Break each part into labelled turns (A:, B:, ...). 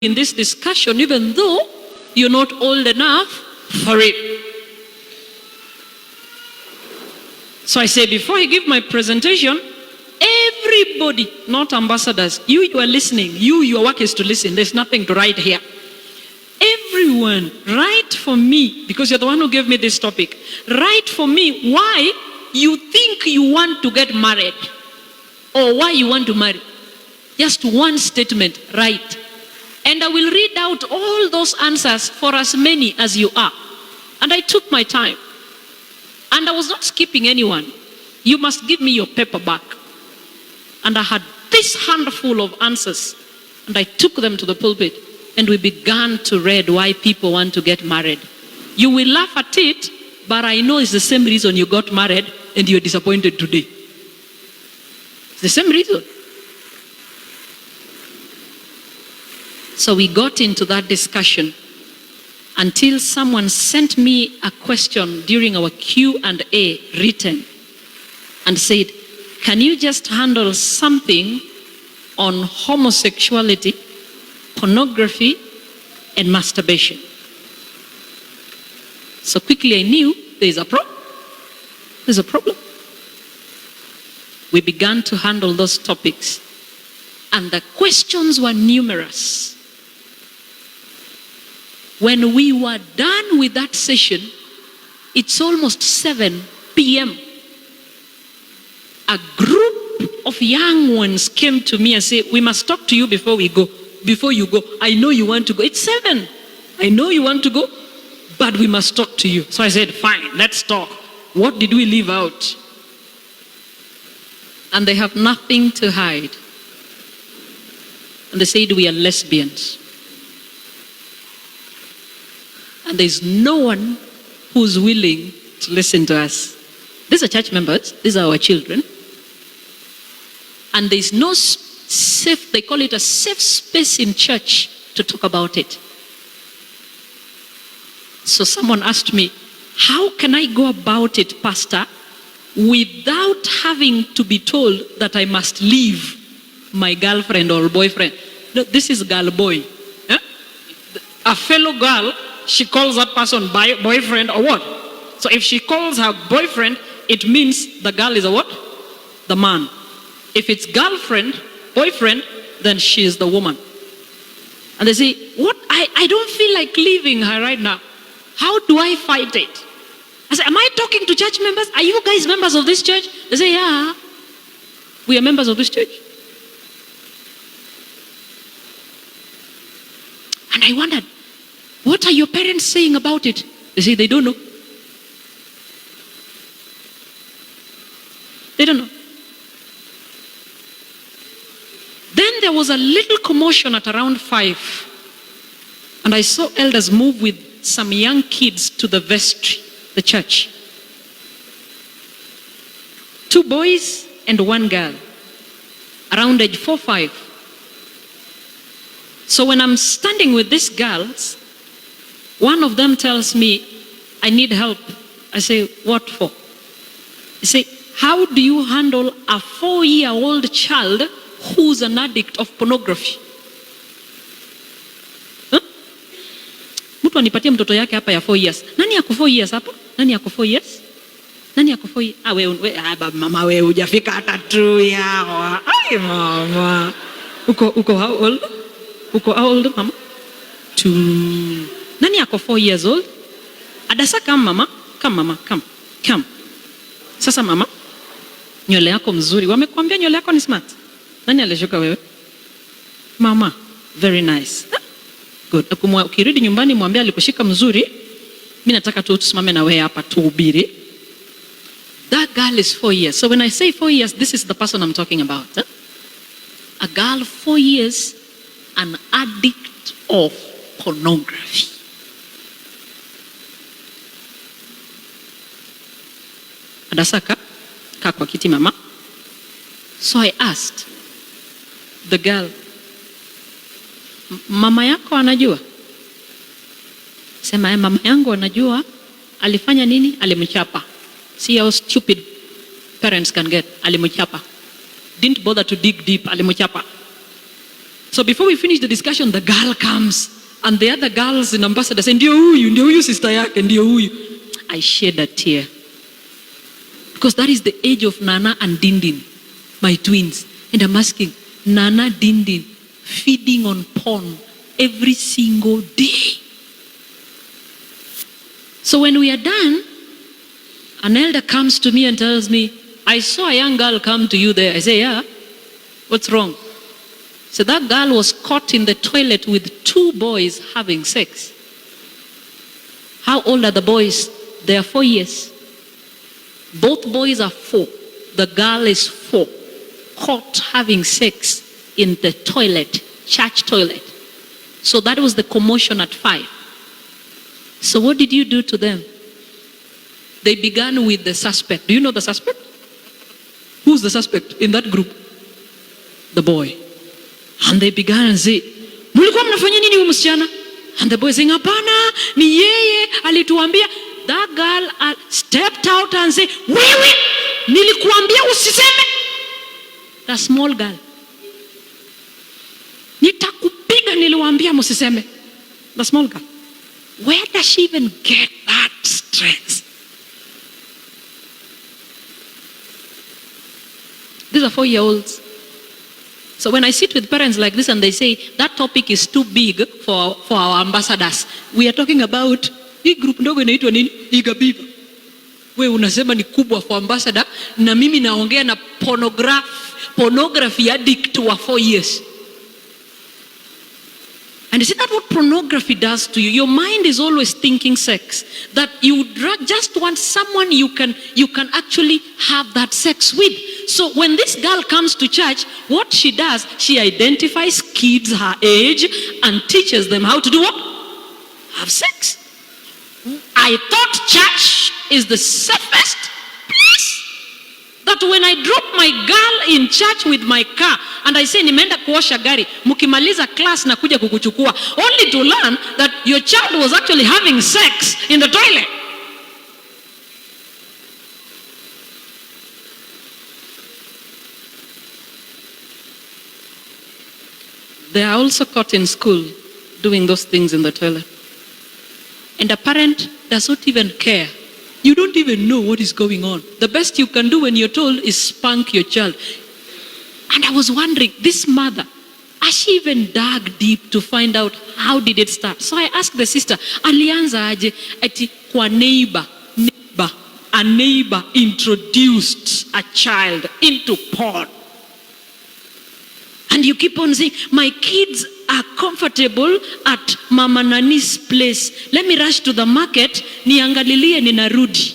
A: in this discussion, even though you're not old enough for it. So I say, before I give my presentation, everybody, not ambassadors, you are listening. Your work is to listen. There's nothing to write here. Everyone, write for me, because you're the one who gave me this topic. Write for me why you think you want to get married, or why you want to marry. Just one statement, write. And I will read out all those answers for as many as you are. And I took my time. And I was not skipping anyone. You must give me your paper back. And I had this handful of answers. And I took them to the pulpit. And we began to read why people want to get married. You will laugh at it, but I know it's the same reason you got married and you're disappointed today. It's the same reason. So we got into that discussion until someone sent me a question during our Q&A written and said, can you just handle something on homosexuality, pornography, and masturbation? So quickly I knew there's a problem. There's a problem. We began to handle those topics, and the questions were numerous. When we were done with that session, it's almost 7 p.m. A group of young ones came to me and said, we must talk to you before we go. Before you go, I know you want to go. It's 7. I know you want to go, but we must talk to you. So I said, fine, let's talk. What did we leave out? And they have nothing to hide. And they said, we are lesbians. And there's no one who's willing to listen to us. These are church members. These are our children. And there's no safe, they call it a safe space in church to talk about it. So someone asked me, how can I go about it, Pastor, without having to be told that I must leave my girlfriend or boyfriend? No, this is girl boy. Eh? A fellow girl, she calls that person boyfriend or what? So if she calls her boyfriend, it means the girl is a what? The man. If it's girlfriend, boyfriend, then she is the woman. And they say, what? I don't feel like leaving her right now. How do I fight it? I say, am I talking to church members? Are you guys members of this church? They say, yeah, we are members of this church. And I wondered, what are your parents saying about it? They say, they don't know. They don't know. Then there was a little commotion at around 5. And I saw elders move with some young kids to the vestry, the church. 2 boys and 1 girl, around age 4, 5. So when I'm standing with these girls, one of them tells me, I need help. I say, what for? They say, how do you handle a 4-year-old child who's an addict of pornography? Huh? Mtu anipatie mtoto yake hapa ya 4 years. Nani yako 4 years hapa? Nani yako 4 years? Nani yako 4 years? Mama we hujafika hata 2 yao. Ai mama. Uko how old? Uko how old mama? 2. Nani yako 4 years old? Adasa, come mama. Come mama, come. Come. Sasa mama, nywele yako mzuri. Wamekuambia nywele yako ni smart. Nani alishuka wewe? Mama, very nice. Good. Ukirudi nyumbani mwambie alikushika mzuri. Mimi nataka tu tusimame na wewe hapa tuhubiri. That girl is 4 years. So when I say 4 years, this is the person I'm talking about. Huh? A girl 4 years, an addict of pornography. Adasaka, kaa kwa kiti mama. So I asked the girl, mama yako anajua? Sema, mama yangu anajua. Alifanya nini? Alimchapa. See how stupid parents can get. Alimchapa. Didn't bother to dig deep. Alimchapa. So before we finish the discussion, the girl comes. And the other girls in ambassador say, ndio huyu sister yake, ndio huyu. I shed a tear. Because that is the age of Nana and Dindin, my twins. And I'm asking, Nana, Dindin, feeding on porn every single day. So when we are done, an elder comes to me and tells me, I saw a young girl come to you there. I say, yeah, what's wrong? So that girl was caught in the toilet with 2 boys having sex. How old are the boys? They are 4 years. Both boys are 4. The girl is 4. Caught having sex in the toilet, church toilet. So that was the commotion at 5. So what did you do to them? They began with the suspect. Do you know the suspect? Who's the suspect in that group? The boy. And they began and say, mulikuwa mnafanya nini huyu msichana? And the boy saying, hapana, ni yeye alituambia. That girl stepped out and said, wewe, nilikuambia usiseme. The small girl. Nitakupiga niliwaambia msiseme. The small girl. Where does she even get that strength? These are 4-year-olds. So when I sit with parents like this and they say, that topic is too big for our ambassadors. We are talking about, hii group ndogo inaitwa nini? Igabiba. Wewe unasema ni kubwa for ambassador, na mimi naongea na pornography addict wa 4 years. And is that what pornography does to you? Your mind is always thinking sex. That you just want someone you can actually have that sex with. So when this girl comes to church, what she does, she identifies kids her age and teaches them how to do what? Have sex. I thought church is the safest place. That when I drop my girl in church with my car and I say nimeenda kuosha gari, mukimaliza class na kuja kukuchukua, only to learn that your child was actually having sex in the toilet. They are also caught in school doing those things in the toilet. And a parent does not even care. You don't even know what is going on. The best you can do when you're told is spank your child. And I was wondering, this mother, has she even dug deep to find out how did it start? So I asked the sister, alianza aje ati kwa neighbor, a neighbor introduced a child into porn. And you keep on saying, my kids are comfortable at Mama Nani's place. Let me rush to the market, niangalilie ninarudi.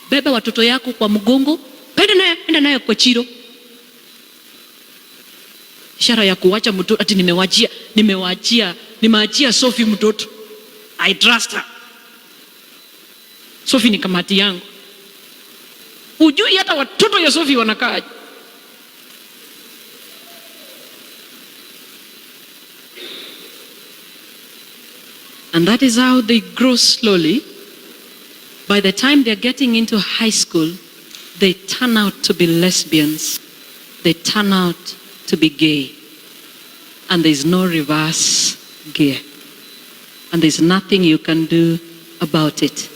A: Beba watoto yako kwa mgongo, enda nayo kwa chiro. Ishara ya kuwacha mtoto, ati nimewaachia Sophie mtoto. I trust her. Sophie ni kamati yangu. Ujui hata watoto ya Sophie wanakaaje. And that is how they grow slowly. By the time they're getting into high school, they turn out to be lesbians. They turn out to be gay. And there's no reverse gear. And there's nothing you can do about it.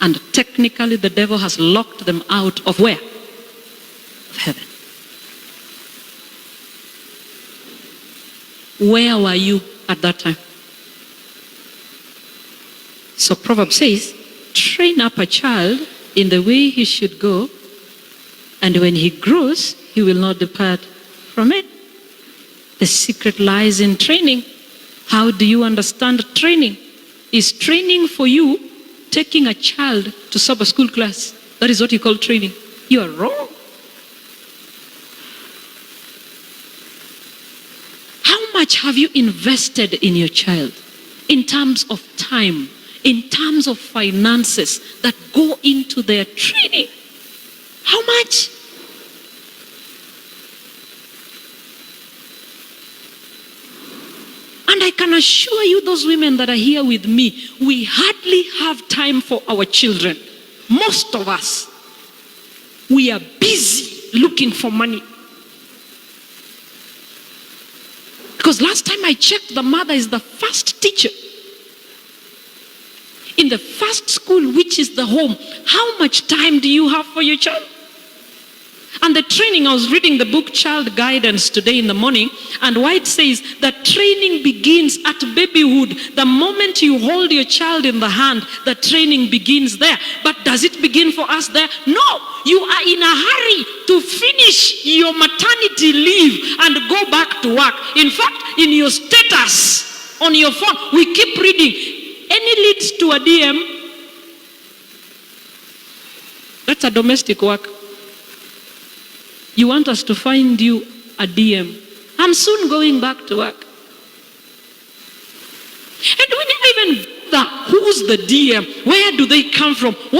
A: And technically the devil has locked them out of where? Of heaven. Where were you at that time? So Proverbs says, train up a child in the way he should go, and when he grows, he will not depart from it. The secret lies in training. How do you understand training? Is training for you taking a child to Sabbath school class? That is what you call training. You are wrong. How much have you invested in your child in terms of time? In terms of finances that go into their training? How much? And I can assure you, those women that are here with me, we hardly have time for our children. Most of us, we are busy looking for money. Because last time I checked, the mother is the first teacher in the first school, which is the home. How much time do you have for your child? And the training, I was reading the book Child Guidance today in the morning, and White says that training begins at babyhood. The moment you hold your child in the hand, the training begins there. But does it begin for us there? No. You are in a hurry to finish your maternity leave and go back to work. In fact, in your status on your phone, we keep reading. Any leads to a DM, that's a domestic work. You want us to find you a DM. I'm soon going back to work. And we never even who's the DM? Where do they come from? What